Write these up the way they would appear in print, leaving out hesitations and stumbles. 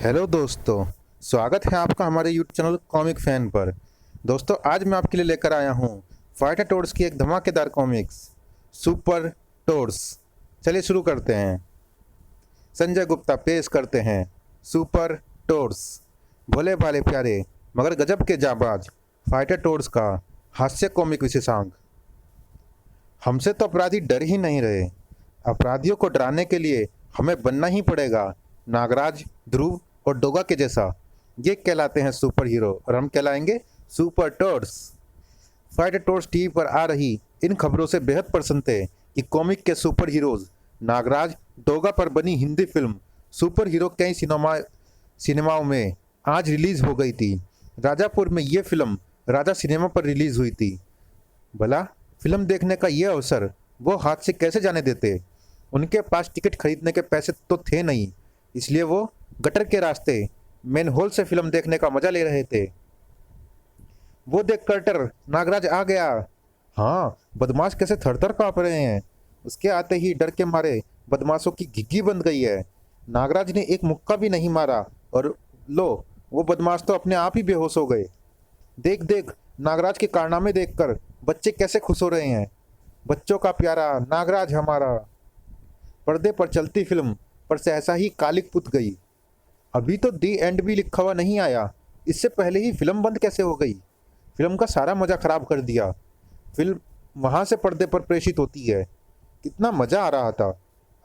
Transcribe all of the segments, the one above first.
Hello दोस्तों, स्वागत है आपका हमारे यूट्यूब चैनल कॉमिक फैन पर। दोस्तों, आज मैं आपके लिए लेकर आया हूँ फाइटर टोड्स की एक धमाकेदार कॉमिक्स सुपर टोड्स। चलिए शुरू करते हैं। संजय गुप्ता पेश करते हैं सुपर टोड्स। भोले भाले प्यारे मगर गजब के जाबाज फाइटर टोड्स का हास्य कॉमिक विशेषांक। हमसे तो अपराधी डर ही नहीं रहे। अपराधियों को डराने के लिए हमें बनना ही पड़ेगा नागराज, ध्रुव और डोगा के जैसा। ये कहलाते हैं सुपर हीरो और हम कहलाएंगे super toads. Fighter toads TV पर आ रही इन खबरों से बेहद प्रसन्न थे कि कॉमिक के सुपर हीरोज नागराज, डोगा पर बनी हिंदी फिल्म सुपर हीरो कई सिनेमाओं में आज रिलीज हो गई थी। राजापुर में ये फिल्म राजा सिनेमा पर रिलीज हुई थी। भला फिल्म देखने का ये अवसर वो हाथ से कैसे जाने देते। उनके पास टिकट खरीदने के पैसे तो थे नहीं, इसलिए वो गटर के रास्ते मेन हॉल से फिल्म देखने का मजा ले रहे थे। वो देख कर्टर नागराज आ गया। हाँ, बदमाश कैसे थरथर कांप रहे हैं। उसके आते ही डर के मारे बदमाशों की घिघी बंद गई है। नागराज ने एक मुक्का भी नहीं मारा और लो, वो बदमाश तो अपने आप ही बेहोश हो गए। देख देख, नागराज के कारनामे देखकर बच्चे कैसे खुश हो रहे हैं। बच्चों का प्यारा नागराज हमारा। पर्दे पर चलती फिल्म पर सहसा ही कालिक पुत गई। अभी तो दी एंड भी लिखा हुआ नहीं आया, इससे पहले ही फिल्म बंद कैसे हो गई। फिल्म का सारा मजा खराब कर दिया। फिल्म वहां से पर्दे पर प्रेषित होती है। कितना मजा आ रहा था।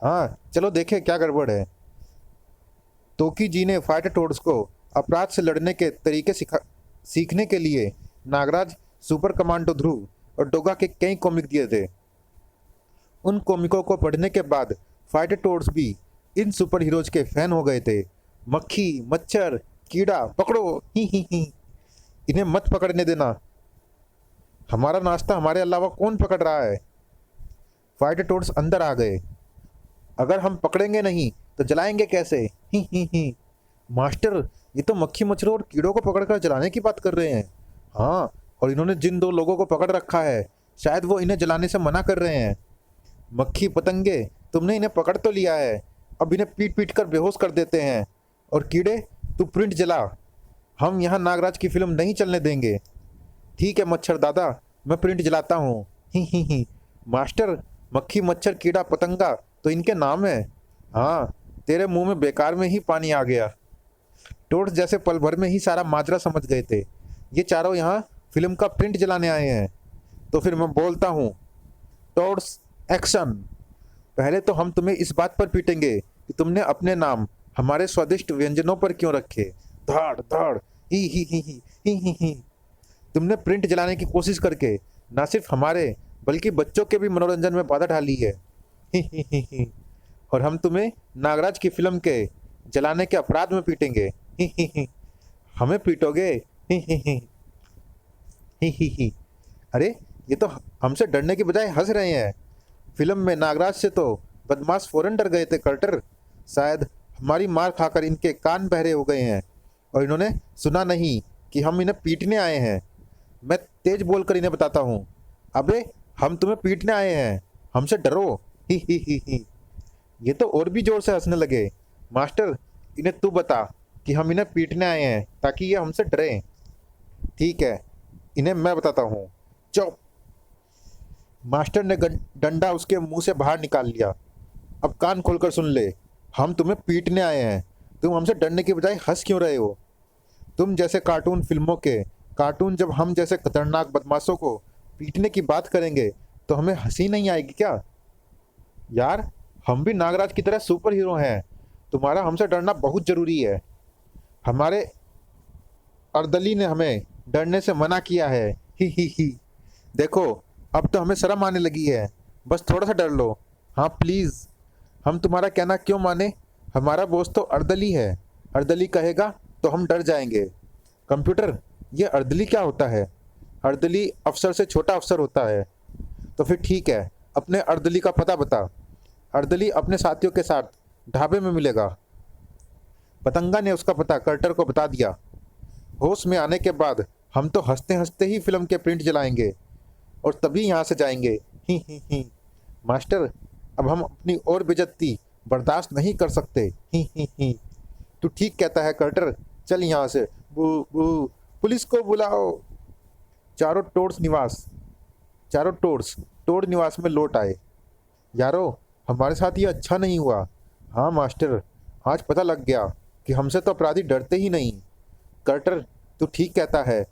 हाँ, चलो देखें क्या गड़बड़ है। तोकी जी ने फाइटर टोड्स को अपराध से लड़ने के तरीके सीखने के लिए नागराज, सुपर कमांडो ध्रुव और डोगा के कई कॉमिक दिए थे। उन कॉमिकों को पढ़ने के बाद फाइटर टोड्स भी इन सुपर हीरोज के फैन हो गए थे। मक्खी, मच्छर, कीड़ा पकड़ो, ही। इन्हें मत पकड़ने देना। हमारा नाश्ता हमारे अलावा कौन पकड़ रहा है। फाइटर टोड्स अंदर आ गए। अगर हम पकड़ेंगे नहीं तो जलाएंगे कैसे, ही। मास्टर, ये तो मक्खी, मच्छरों और कीड़ों को पकड़कर जलाने की बात कर रहे हैं। हाँ, और इन्होंने जिन दो लोगों को पकड़ रखा है शायद वो इन्हें जलाने से मना कर रहे हैं। मक्खी पतंगे, तुमने इन्हें पकड़ तो लिया है, अब इन्हें पीट पीट कर बेहोश कर देते हैं। और कीड़े, तू प्रिंट जला। हम यहाँ नागराज की फिल्म नहीं चलने देंगे। ठीक है मच्छर दादा, मैं प्रिंट जलाता हूँ, ही। मास्टर, मक्खी, मच्छर, कीड़ा, पतंगा तो इनके नाम है। हाँ, तेरे मुंह में बेकार में ही पानी आ गया। टोड्स जैसे पल भर में ही सारा माजरा समझ गए थे। ये चारों यहाँ फिल्म का प्रिंट जलाने आए हैं। तो फिर मैं बोलता हूँ, टोड्स एक्शन। पहले तो हम तुम्हें इस बात पर पीटेंगे कि तुमने अपने नाम हमारे स्वादिष्ट व्यंजनों पर क्यों रखे। धाड़ धाड़, ही। तुमने प्रिंट जलाने की कोशिश करके न सिर्फ हमारे बल्कि बच्चों के भी मनोरंजन में बाधा डाली है, ही। और हम तुम्हें नागराज की फिल्म के जलाने के अपराध में पीटेंगे, ही। हमें पीटोगे, ही। अरे, ये तो हमसे डरने की बजाय हंस रहे हैं। फिल्म में नागराज से तो बदमाश फौरन डर गए थे कर्टर। शायद हमारी मार खाकर इनके कान बहरे हो गए हैं और इन्होंने सुना नहीं कि हम इन्हें पीटने आए हैं। मैं तेज बोलकर इन्हें बताता हूँ, अबे हम तुम्हें पीटने आए हैं, हमसे डरो, ही। ये तो और भी जोर से हंसने लगे। मास्टर, इन्हें तू बता कि हम इन्हें पीटने आए हैं ताकि ये हमसे डरें। ठीक है, इन्हें मैं बताता हूँ। चुप। मास्टर ने डंडा उसके मुंह से बाहर निकाल लिया। अब कान खोलकर सुन ले, हम तुम्हें पीटने आए हैं। तुम हमसे डरने की बजाय हंस क्यों रहे हो। तुम जैसे कार्टून फिल्मों के कार्टून जब हम जैसे खतरनाक बदमाशों को पीटने की बात करेंगे तो हमें हंसी नहीं आएगी क्या। यार, हम भी नागराज की तरह सुपर हीरो हैं। तुम्हारा हमसे डरना बहुत जरूरी है। हमारे अर्दली ने हमें डरने से मना किया है, ही। देखो, अब तो हमें शर्म आने लगी है। बस थोड़ा सा डर लो। हाँ प्लीज़, हम तुम्हारा कहना क्यों माने। हमारा बॉस तो अर्दली है। अर्दली कहेगा तो हम डर जाएंगे। कंप्यूटर, ये अर्दली क्या होता है। अर्दली अफसर से छोटा अफसर होता है। तो फिर ठीक है, अपने अर्दली का पता बता। अर्दली अपने साथियों के साथ ढाबे में मिलेगा। पतंगा ने उसका पता कर्टर को बता दिया। होश में आने के बाद हम तो हंसते हंसते ही फिल्म के प्रिंट जलाएंगे और तभी यहाँ से जाएंगे, ही। मास्टर, अब हम अपनी और बेइज्जती बर्दाश्त नहीं कर सकते, ही। तू ठीक कहता है कार्टर, चल यहाँ से। बू बू, पुलिस को बुलाओ। चारों टोड्स निवास चारों टोड निवास में लौट आए। यारो, हमारे साथ ये अच्छा नहीं हुआ। हाँ मास्टर, आज पता लग गया कि हमसे तो अपराधी डरते ही नहीं। कार्टर, तू ठीक कहता है।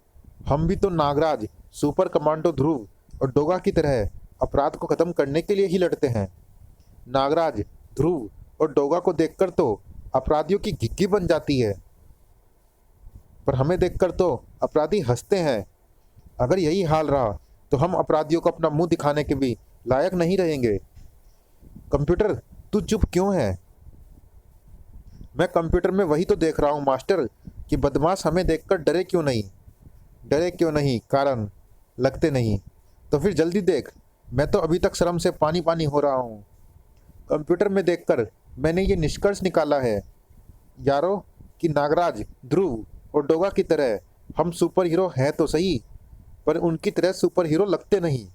हम भी तो नागराज, सुपर कमांडो ध्रुव और डोगा की तरह अपराध को खत्म करने के लिए ही लड़ते हैं। नागराज, ध्रुव और डोगा को देखकर तो अपराधियों की घिघी बन जाती है, पर हमें देखकर तो अपराधी हंसते हैं। अगर यही हाल रहा तो हम अपराधियों को अपना मुंह दिखाने के भी लायक नहीं रहेंगे। कंप्यूटर, तू चुप क्यों है? मैं कंप्यूटर में वही तो देख रहा हूँ मास्टर, कि बदमाश हमें देखकर डरे क्यों नहीं, कारण लगते नहीं। तो फिर जल्दी देख, मैं तो अभी तक शर्म से पानी पानी हो रहा हूँ। कंप्यूटर में देखकर मैंने ये निष्कर्ष निकाला है यारो, कि नागराज, ध्रुव और डोगा की तरह हम सुपर हीरो हैं तो सही, पर उनकी तरह सुपर हीरो लगते नहीं।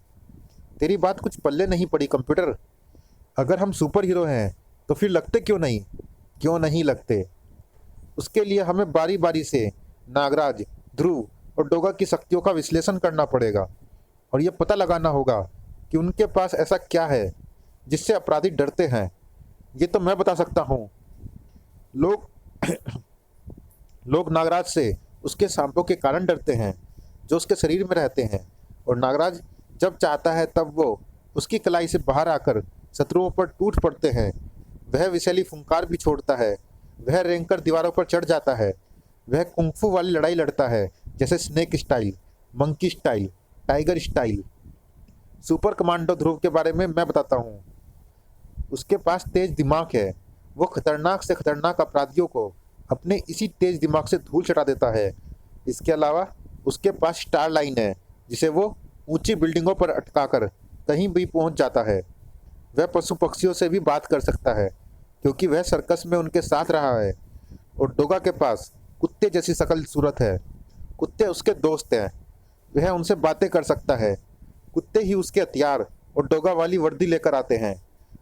तेरी बात कुछ पल्ले नहीं पड़ी कंप्यूटर। अगर हम सुपर हीरो हैं तो फिर लगते क्यों नहीं लगते? उसके लिए हमें बारी बारी से नागराज, ध्रुव और डोगा की शक्तियों का विश्लेषण करना पड़ेगा और ये पता लगाना होगा कि उनके पास ऐसा क्या है जिससे अपराधी डरते हैं। ये तो मैं बता सकता हूँ। लोग लोग नागराज से उसके सांपों के कारण डरते हैं जो उसके शरीर में रहते हैं, और नागराज जब चाहता है तब वो उसकी कलाई से बाहर आकर शत्रुओं पर टूट पड़ते हैं। वह विषैली फुंकार भी छोड़ता है, वह रेंगकर दीवारों पर चढ़ जाता है, वह कुंफू वाली लड़ाई लड़ता है, जैसे snake style, monkey style, tiger style. Super commando Dhruv के बारे में मैं बताता हूँ। उसके पास तेज दिमाग है। वो खतरनाक से खतरनाक अपराधियों को अपने इसी तेज दिमाग से धूल चटा देता है। इसके अलावा उसके पास स्टार लाइन है, जिसे वो ऊंची बिल्डिंगों पर अटकाकर कहीं भी पहुंच जाता है। वह पशु पक्षियों से भी बात कर सकता है, क्योंकि वह सर्कस में उनके साथ रहा है। और डोगा के पास कुत्ते जैसी शकल सूरत है। कुत्ते उसके दोस्त हैं, वह उनसे बातें कर सकता है। कुत्ते ही उसके हथियार और डोगा वाली वर्दी लेकर आते हैं।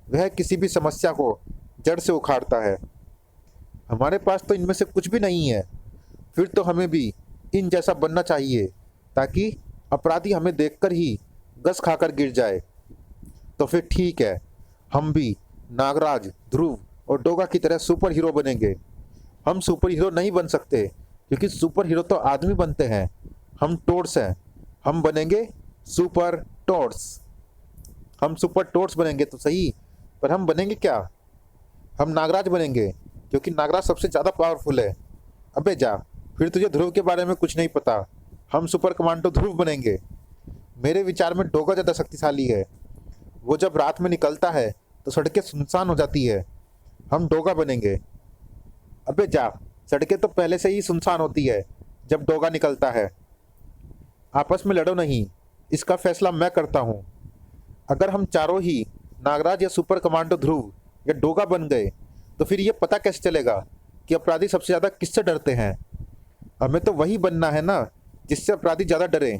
वह किसी भी समस्या को जड़ से उखाड़ता है। हमारे पास तो इनमें से कुछ भी नहीं है। फिर तो हमें भी इन जैसा बनना चाहिए, ताकि अपराधी हमें देखकर ही गस खाकर गिर जाए। तो फिर ठीक है, हम भी नागराज, ध्रुव और डोगा की तरह सुपर हीरो बनेंगे। हम सुपर हीरो नहीं बन सकते, क्योंकि सुपर हीरो तो आदमी बनते हैं। हम टोड्स हैं। हम बनेंगे सुपर टोड्स। हम सुपर टोड्स बनेंगे तो सही, पर हम बनेंगे क्या? हम नागराज बनेंगे, क्योंकि नागराज सबसे ज़्यादा पावरफुल है। अबे जा, फिर तुझे ध्रुव के बारे में कुछ नहीं पता। हम सुपर कमांडो ध्रुव बनेंगे। मेरे विचार में डोगा ज़्यादा शक्तिशाली है। वो जब रात में निकलता है तो सड़कें सुनसान हो जाती है। हम डोगा बनेंगे। अबे जा, सड़कें तो पहले से ही सुनसान होती है जब डोगा निकलता है। आपस में लड़ो नहीं, इसका फैसला मैं करता हूँ। अगर हम चारों ही नागराज या सुपर कमांडो ध्रुव या डोगा बन गए तो फिर ये पता कैसे चलेगा कि अपराधी सबसे ज़्यादा किससे डरते हैं? हमें तो वही बनना है ना जिससे अपराधी ज़्यादा डरे।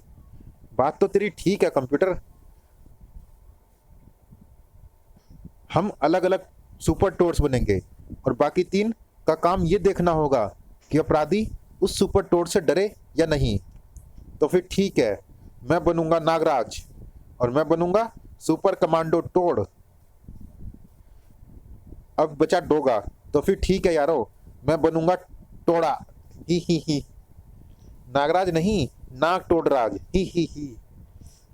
बात तो तेरी ठीक है कंप्यूटर। हम अलग अलग सुपर टोड्स बनेंगे और बाकी तीन का काम ये देखना होगा कि अपराधी उस सुपर टोड से डरे या नहीं। तो फिर ठीक है, मैं बनूंगा नागराज और मैं बनूंगा सुपर कमांडो टोड। अब बचा डोगा। तो फिर ठीक है यारो, मैं बनूंगा टोड़ा। ही। नागराज नहीं, नाग टोडराज। ही।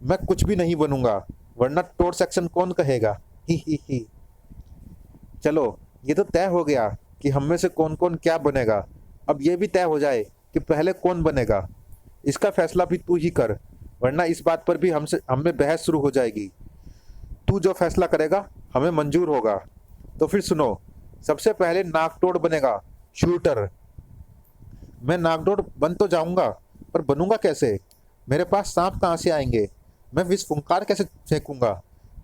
मैं कुछ भी नहीं बनूंगा, वरना टोड सेक्शन कौन कहेगा? ही। चलो, ये तो तय हो गया कि हम में से कौन कौन क्या बनेगा। अब ये भी तय हो जाए कि पहले कौन बनेगा। इसका फैसला भी तू ही कर, वरना इस बात पर भी हमें बहस शुरू हो जाएगी। तू जो फैसला करेगा हमें मंजूर होगा। तो फिर सुनो, सबसे पहले नागटोड़ बनेगा शूटर। मैं नागडोर बन तो जाऊंगा, पर बनूंगा कैसे? मेरे पास सांप कहाँ से आएंगे? मैं विष फुंकार कैसे फेंकूंगा?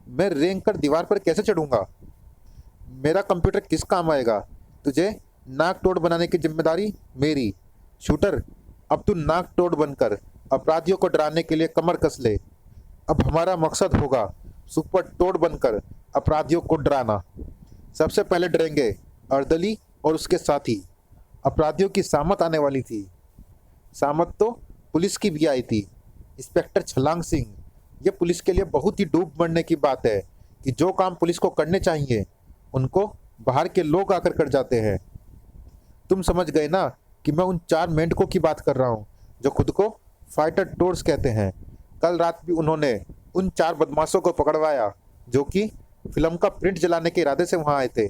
मैं रेंग कर दीवार पर कैसे चढ़ूंगा? मेरा कंप्यूटर किस काम आएगा? तुझे नागटोड़ बनाने की जिम्मेदारी मेरी। शूटर, अब तू नागटोड़ बनकर अपराधियों को डराने के लिए कमर कस ले। अब हमारा मकसद होगा सुपर टोड बनकर अपराधियों को डराना। सबसे पहले डरेंगे अर्दली और उसके साथी। अपराधियों की सामत आने वाली थी। सामत तो पुलिस की भी आई थी। इंस्पेक्टर छलांग सिंह, ये पुलिस के लिए बहुत ही डूब मरने की बात है कि जो काम पुलिस को करने चाहिए उनको बाहर के लोग आकर कर जाते हैं। तुम समझ गए ना कि मैं उन 4 मेंढकों की बात कर रहा हूँ जो खुद को फाइटर टोर्स कहते हैं। कल रात भी उन्होंने उन 4 बदमाशों को पकड़वाया जो कि फिल्म का प्रिंट जलाने के इरादे से वहाँ आए थे।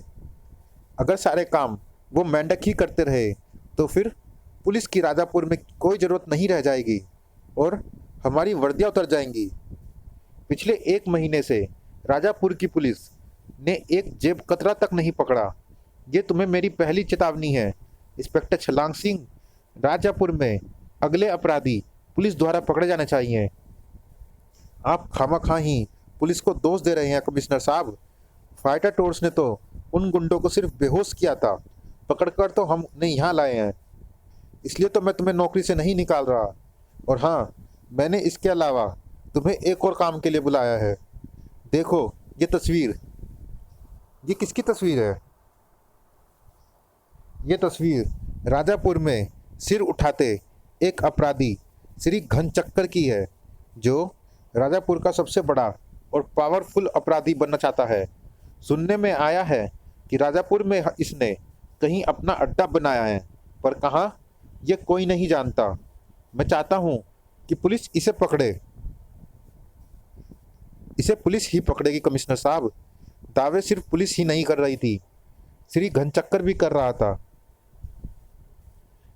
अगर सारे काम वो मेंढक ही करते रहे तो फिर पुलिस की राजापुर में कोई ज़रूरत नहीं रह जाएगी और हमारी वर्दियाँ उतर जाएंगी। पिछले 1 महीने से राजापुर की पुलिस ने एक जेब कतरा तक नहीं पकड़ा। ये तुम्हें मेरी पहली चेतावनी है इंस्पेक्टर छलांग सिंह। राजापुर में अगले अपराधी पुलिस द्वारा पकड़े जाने चाहिए। आप खामखा ही पुलिस को दोष दे रहे हैं कमिश्नर साहब। फाइटर टोर्स ने तो उन गुंडों को सिर्फ बेहोश किया था, पकड़कर तो हम उन्हें यहाँ लाए हैं। इसलिए तो मैं तुम्हें नौकरी से नहीं निकाल रहा। और हाँ, मैंने इसके अलावा तुम्हें एक और काम के लिए बुलाया है। देखो ये तस्वीर, ये किसकी तस्वीर है? ये तस्वीर राजापुर में सिर उठाते एक अपराधी श्री घनचक्कर की है, जो राजापुर का सबसे बड़ा और पावरफुल अपराधी बनना चाहता है। सुनने में आया है कि राजापुर में इसने कहीं अपना अड्डा बनाया है, पर कहाँ ये कोई नहीं जानता। मैं चाहता हूँ कि पुलिस इसे पकड़े। इसे पुलिस ही पकड़ेगी कमिश्नर साहब। दावे सिर्फ पुलिस ही नहीं कर रही थी, श्री घनचक्कर भी कर रहा था।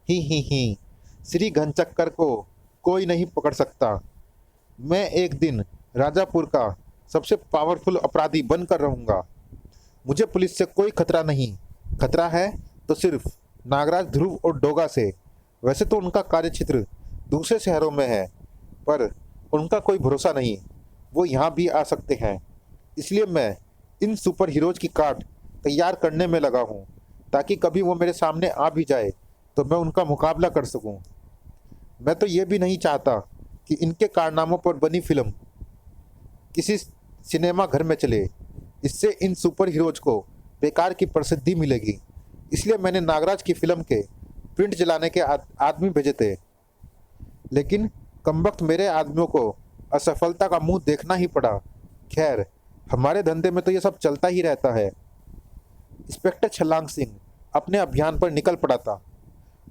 ही श्री घनचक्कर को कोई नहीं पकड़ सकता। मैं एक दिन राजापुर का सबसे पावरफुल अपराधी बनकर रहूंगा। मुझे पुलिस से कोई खतरा नहीं। खतरा है तो सिर्फ नागराज, ध्रुव और डोगा से। वैसे तो उनका कार्यक्षेत्र दूसरे शहरों में है, पर उनका कोई भरोसा नहीं, वो यहाँ भी आ सकते हैं। इसलिए मैं इन सुपर हीरोज की कार्ड तैयार करने में लगा हूँ, ताकि कभी वो मेरे सामने आ भी जाए तो मैं उनका मुकाबला कर सकूं। मैं तो ये भी नहीं चाहता कि इनके कारनामों पर बनी फिल्म किसी सिनेमा घर में चले। इससे इन सुपर हीरोज को बेकार की प्रसिद्धि मिलेगी। इसलिए मैंने नागराज की फिल्म के प्रिंट जलाने के आदमी भेजे थे, लेकिन कमबख्त मेरे आदमियों को असफलता का मुंह देखना ही पड़ा। खैर, हमारे धंधे में तो ये सब चलता ही रहता है। इंस्पेक्टर छलांग सिंह अपने अभियान पर निकल पड़ा था।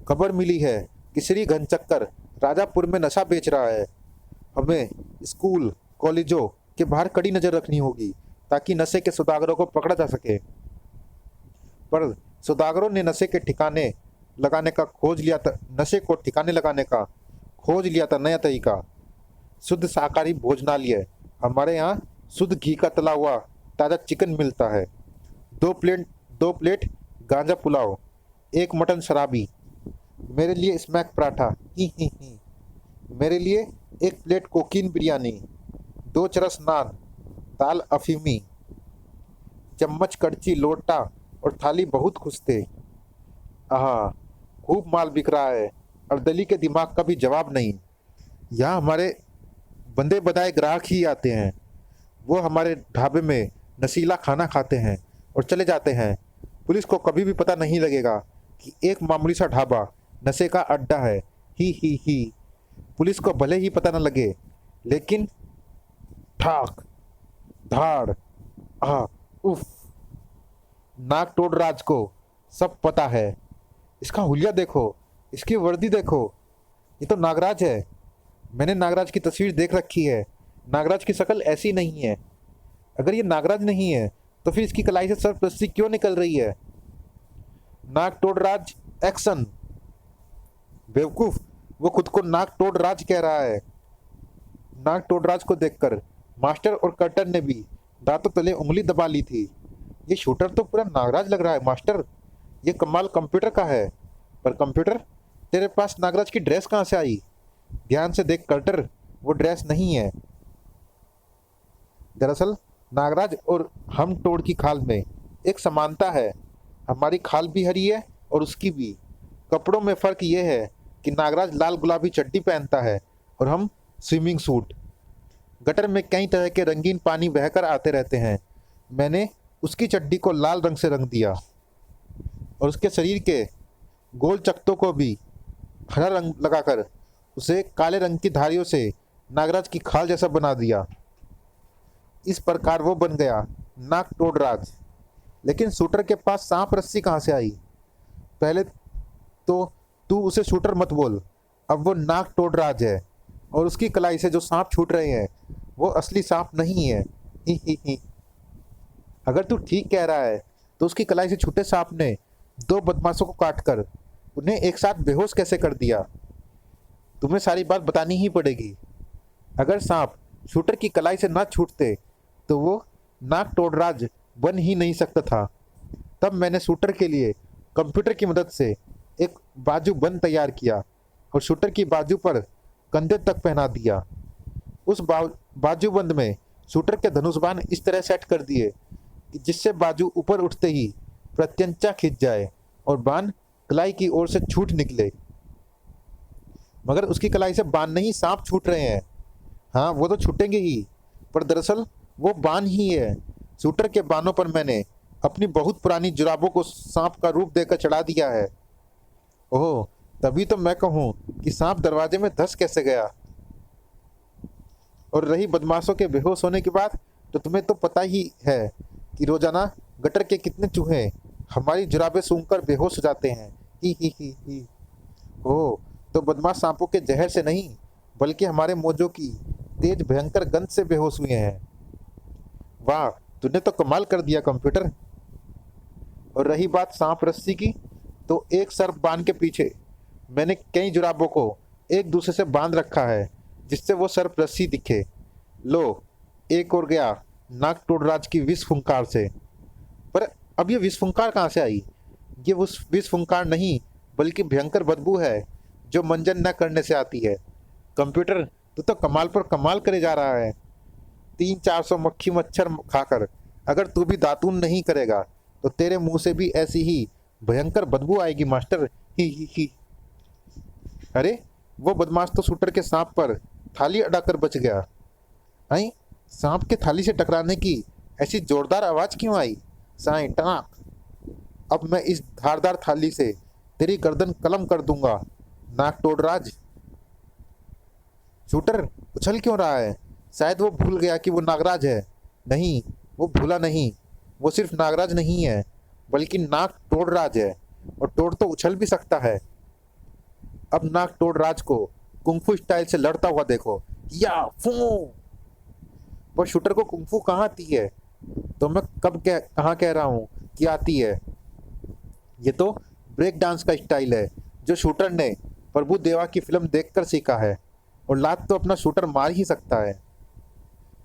खबर मिली है कि श्री घनचक्कर राजापुर में नशा बेच रहा है। हमें स्कूल कॉलेजों के बाहर कड़ी नज़र रखनी होगी ताकि नशे के सौदागरों को पकड़ा जा सके। पर सौदागरों ने नशे को ठिकाने लगाने का खोज लिया था नया तरीका। शुद्ध शाकाहारी भोजनालय। हमारे यहाँ शुद्ध घी का तला हुआ ताज़ा चिकन मिलता है। 2 प्लेट गांजा पुलाव, 1 मटन शराबी, मेरे लिए स्मैक पराठा, ही। मेरे लिए 1 प्लेट कोकीन बिरयानी, 2 चरस नान, दाल अफीमी, चम्मच, कड़ची, लोटा और थाली बहुत खुश थे। आहा, खूब माल बिक रहा है और दली के दिमाग का भी जवाब नहीं। यहाँ हमारे बंदे बदाए ग्राहक ही आते हैं। वो हमारे ढाबे में नशीला खाना खाते हैं और चले जाते हैं। पुलिस को कभी भी पता नहीं लगेगा कि एक मामूली सा ढाबा नशे का अड्डा है। ही। पुलिस को भले ही पता न लगे, लेकिन ठाक धाड़ उफ, नाक तोड़ राज को सब पता है। इसका हुलिया देखो, इसकी वर्दी देखो, ये तो नागराज है। मैंने नागराज की तस्वीर देख रखी है। नागराज की शक्ल ऐसी नहीं है। अगर ये नागराज नहीं है तो फिर इसकी कलाई से सर्प रस्सी क्यों निकल रही है? नाक तोड़ राज एक्शन। बेवकूफ, वो खुद को नाक तोड़ राज कह रहा है। नाक तोड़ राज को देखकर मास्टर और कर्टर ने भी दांतों तले उंगली दबा ली थी। ये शूटर तो पूरा नागराज लग रहा है मास्टर। ये कमाल कंप्यूटर का है। पर कंप्यूटर, तेरे पास नागराज की ड्रेस कहाँ से आई? ध्यान से देख कर्टर, वो ड्रेस नहीं है। दरअसल नागराज और हम तोड़ की खाल में एक समानता है। हमारी खाल भी हरी है और उसकी भी। कपड़ों में फ़र्क ये है कि नागराज लाल गुलाबी चड्डी पहनता है और हम स्विमिंग सूट। गटर में कई तरह के रंगीन पानी बहकर आते रहते हैं। मैंने उसकी चड्डी को लाल रंग से रंग दिया और उसके शरीर के गोल चकत्तों को भी हरा रंग लगाकर उसे काले रंग की धारियों से नागराज की खाल जैसा बना दिया। इस प्रकार वो बन गया नागतोड़राज। लेकिन शूटर के पास सांप रस्सी कहाँ से आई? पहले तो तू उसे शूटर मत बोल, अब वो नागतोड़राज है और उसकी कलाई से जो सांप छूट रहे हैं वो असली सांप नहीं है। ही ही ही। अगर तू ठीक कह रहा है तो उसकी कलाई से छूटे सांप ने दो बदमाशों को काटकर उन्हें एक साथ बेहोश कैसे कर दिया? तुम्हें सारी बात बतानी ही पड़ेगी। अगर सांप शूटर की कलाई से ना छूटते तो वो नागतोड़राज बन ही नहीं सकता था। तब मैंने शूटर के लिए कंप्यूटर की मदद से एक बाजू बंद तैयार किया और शूटर की बाजू पर कंधे तक पहना दिया। उस बाजू बंद में शूटर के धनुष बाण इस तरह सेट कर दिए कि जिससे बाजू ऊपर उठते ही प्रत्यंचा खिंच जाए और बाण कलाई की ओर से छूट निकले। मगर उसकी कलाई से बाण नहीं, सांप छूट रहे हैं। हाँ, वो तो छूटेंगे ही, पर दरअसल वो बाण ही है। शूटर के बाणों पर मैंने अपनी बहुत पुरानी जुराबों को सांप का रूप देकर चढ़ा दिया है। ओह, तभी तो मैं कहूँ कि सांप दरवाजे में धंस कैसे गया। और रही बदमाशों के बेहोश होने की बात, तो तुम्हें तो पता ही है कि रोजाना गटर के कितने चूहे हमारी जुराबें सूंघकर बेहोश हो जाते हैं। ही। ओह, तो बदमाश सांपों के जहर से नहीं बल्कि हमारे मोजों की तेज भयंकर गंध से बेहोश हुए हैं। वाह, तूने तो कमाल कर दिया कंप्यूटर। और रही बात सांप रस्सी की, तो एक सर्प बांध के पीछे मैंने कई जुराबों को एक दूसरे से बांध रखा है जिससे वो सर्प रस्सी दिखे। लो, एक और गया नागतोड़राज की विष फुंकार से। पर अब ये विष फुंकार कहाँ से आई? ये उस विष फुंकार नहीं बल्कि भयंकर बदबू है जो मंजन न करने से आती है। कंप्यूटर, तू तो कमाल पर कमाल करे जा रहा है। 300-400 मक्खी मच्छर खाकर अगर तू भी दातून नहीं करेगा तो तेरे मुंह से भी ऐसी ही भयंकर बदबू आएगी मास्टर। ही। अरे, वो बदमाश तो शूटर के सांप पर थाली अड़ाकर बच गया। आई, सांप के थाली से टकराने की ऐसी जोरदार आवाज क्यों आई? साई टाक। अब मैं इस धारदार थाली से तेरी गर्दन कलम कर दूंगा नागतोड़राज। शूटर उछल क्यों रहा है? शायद वो भूल गया कि वो नागराज है। नहीं, वो भूला नहीं। वो सिर्फ नागराज नहीं है बल्कि नागतोड़राज है, और तोड़ तो उछल भी सकता है। अब नागतोड़राज को कुंफू स्टाइल से लड़ता हुआ देखो। या फू। पर शूटर को कुंफू कहाँ आती है? तो मैं कहाँ कह रहा हूँ कि आती है। ये तो ब्रेक डांस का स्टाइल है जो शूटर ने प्रभु देवा की फिल्म देखकर सीखा है, और लात तो अपना शूटर मार ही सकता है।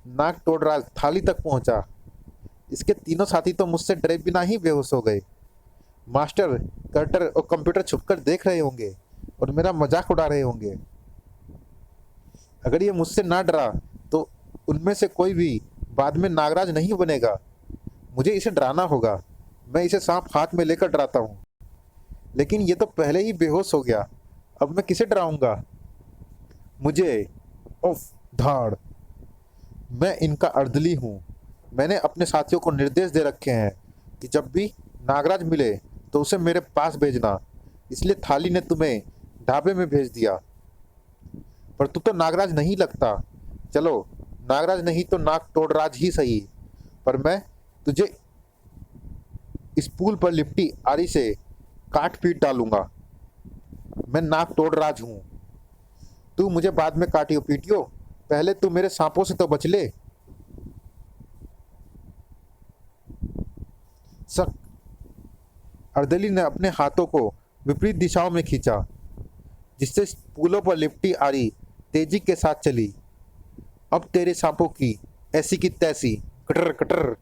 नागतोड़राज थाली तक पहुंचा। इसके तीनों साथी तो मुझसे डरे बिना ही बेहोश हो गए। मास्टर, कर्टर और कंप्यूटर छुपकर देख रहे होंगे और मेरा मजाक उड़ा रहे होंगे। अगर ये मुझसे ना डरा तो उनमें से कोई भी बाद में नागराज नहीं बनेगा। मुझे इसे डराना होगा। मैं इसे सांप हाथ में लेकर डराता हूँ, लेकिन ये तो पहले ही बेहोश हो गया। अब मैं किसे डराऊंगा? मुझे उफ धाड़। मैं इनका अर्दली हूँ। मैंने अपने साथियों को निर्देश दे रखे हैं कि जब भी नागराज मिले तो उसे मेरे पास भेजना। इसलिए थाली ने तुम्हें ढाबे में भेज दिया। पर तू तो नागराज नहीं लगता। चलो, नागराज नहीं तो नागतोड़राज ही सही, पर मैं तुझे इस पुल पर लिपटी आरी से काट पीट डालूंगा। मैं नागतोड़राज हूँ। तू मुझे बाद में काटियो पीटियो, पहले तू मेरे सांपों से तो बच ले। सक। अर्दली ने अपने हाथों को विपरीत दिशाओं में खींचा जिससे पुलों पर लिपटी आरी तेजी के साथ चली। अब तेरे सांपों की ऐसी की तैसी। Cutter cutter.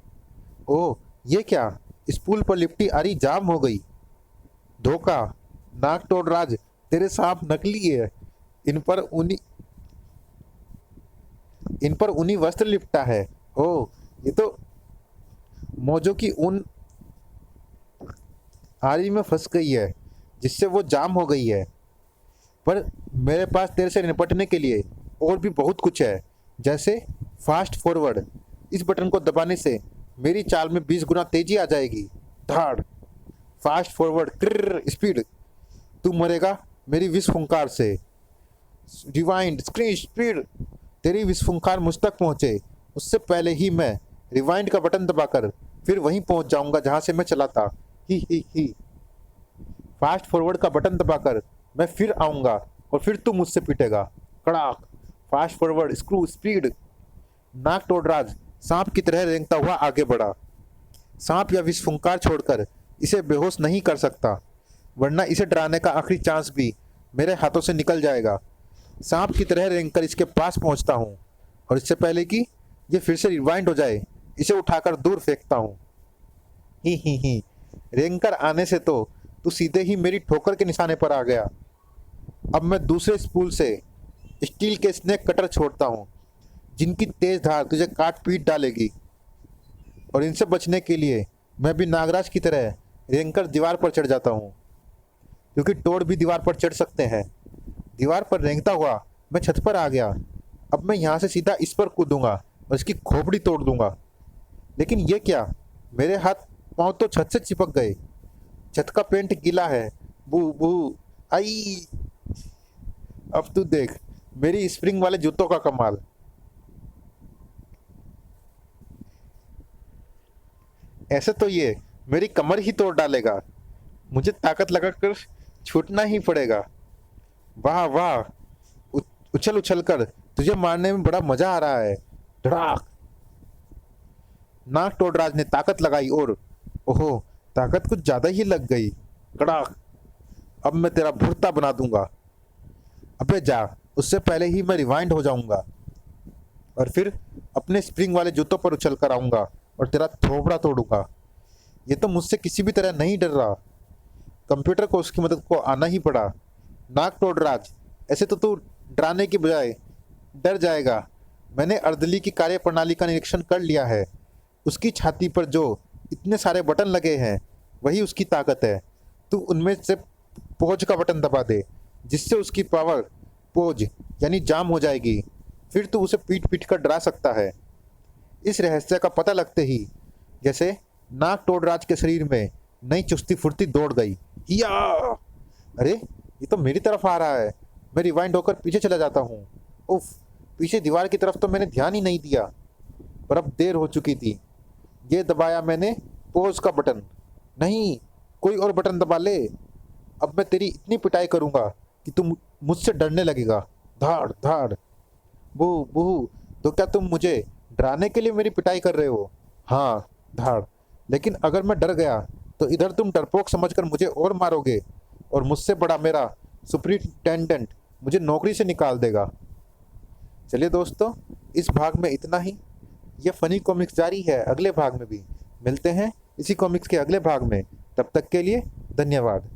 ओह, ये क्या? इस पुल पर लिपटी आरी जाम हो गई। धोखा। नागतोड़राज, तेरे सांप नकली है। इन पर ऊनी वस्त्र लिपटा है। ओह, ये तो मोजों की ऊन आरी में फंस गई है जिससे वो जाम हो गई है। पर मेरे पास तेरे से निपटने के लिए और भी बहुत कुछ है, जैसे फास्ट फॉरवर्ड। इस बटन को दबाने से मेरी चाल में 20 गुना तेजी आ जाएगी। धाड़। फास्ट फॉरवर्ड, क्रिर स्पीड। तू मरेगा मेरी विस्फुंकार से। Rewind screen speed. तेरी विस्फुंकार मुझ तक पहुंचे उससे पहले ही मैं रिवाइंड का बटन दबाकर फिर वहीं पहुंच जाऊंगा जहां से मैं चला था। ही। फास्ट फॉरवर्ड का बटन दबाकर मैं फिर आऊंगा और फिर तू मुझसे पीटेगा। कड़ाक। Fast forward screw speed. नाक टोडराज सांप की तरह रेंगता हुआ आगे बढ़ा। सांप या विस्फुंकार छोड़कर इसे बेहोश नहीं कर सकता, वरना इसे डराने का आखिरी चांस भी मेरे हाथों से निकल जाएगा। सांप की तरह रेंगकर इसके पास पहुंचता हूं और इससे पहले कि ये फिर से रिवाइंड हो जाए इसे उठाकर दूर फेंकता हूं। ही। रेंगकर आने से तो तू सीधे ही मेरी ठोकर के निशाने पर आ गया। अब मैं दूसरे स्पूल से स्टील के स्नेक कटर छोड़ता हूं जिनकी तेज धार तुझे काट पीट डालेगी, और इनसे बचने के लिए मैं भी नागराज की तरह रेंगकर दीवार पर चढ़ जाता हूं, क्योंकि टोड भी दीवार पर चढ़ सकते हैं। दीवार पर रेंगता हुआ मैं छत पर आ गया। अब मैं यहाँ से सीधा इस पर कूदूंगा और इसकी खोपड़ी तोड़ दूंगा। लेकिन ये क्या, मेरे हाथ पांव तो छत से चिपक गए। छत का पेंट गीला है। बू बू आई। अब तू देख मेरी स्प्रिंग वाले जूतों का कमाल। ऐसे तो ये मेरी कमर ही तोड़ डालेगा। मुझे ताकत लगाकर छूटना ही पड़ेगा। वाह वाह। उछल उछल कर तुझे मारने में बड़ा मजा आ रहा है। धड़ाक। नाग टोडराज ने ताकत लगाई और ओहो, ताकत कुछ ज्यादा ही लग गई। कड़ाक। अब मैं तेरा भुर्ता बना दूंगा। अबे जा, उससे पहले ही मैं रिवाइंड हो जाऊंगा और फिर अपने स्प्रिंग वाले जूतों पर उछल कर आऊंगा और तेरा थोबड़ा तोड़ूंगा। ये तो मुझसे किसी भी तरह नहीं डर रहा। कंप्यूटर को उसकी मदद को आना ही पड़ा। नाग टोडराज, ऐसे तो तू डराने की बजाय डर जाएगा। मैंने अर्दली की कार्य प्रणाली का निरीक्षण कर लिया है। उसकी छाती पर जो इतने सारे बटन लगे हैं वही उसकी ताकत है। तू उनमें से पोज का बटन दबा दे, जिससे उसकी पावर पोज यानी जाम हो जाएगी। फिर तू उसे पीट पीट कर डरा सकता है। इस रहस्य का पता लगते ही जैसे नाग टोडराज के शरीर में नई चुस्ती फुर्ती दौड़ गई। हिया! अरे ये तो मेरी तरफ आ रहा है। मैं रिवाइंड होकर पीछे चला जाता हूँ। उफ, पीछे दीवार की तरफ तो मैंने ध्यान ही नहीं दिया, पर अब देर हो चुकी थी। ये दबाया मैंने पोज का बटन। नहीं, कोई और बटन दबा ले। अब मैं तेरी इतनी पिटाई करूंगा कि तुम मुझसे डरने लगेगा। धाड़ धाड़। बू बू, तो क्या तुम मुझे डराने के लिए मेरी पिटाई कर रहे हो? हाँ, धाड़। लेकिन अगर मैं डर गया तो इधर तुम डरपोक समझकर मुझे और मारोगे, और मुझसे बड़ा मेरा सुपरिटेंडेंट मुझे नौकरी से निकाल देगा। चलिए दोस्तों, इस भाग में इतना ही। ये फनी कॉमिक्स जारी है अगले भाग में भी। मिलते हैं इसी कॉमिक्स के अगले भाग में। तब तक के लिए धन्यवाद।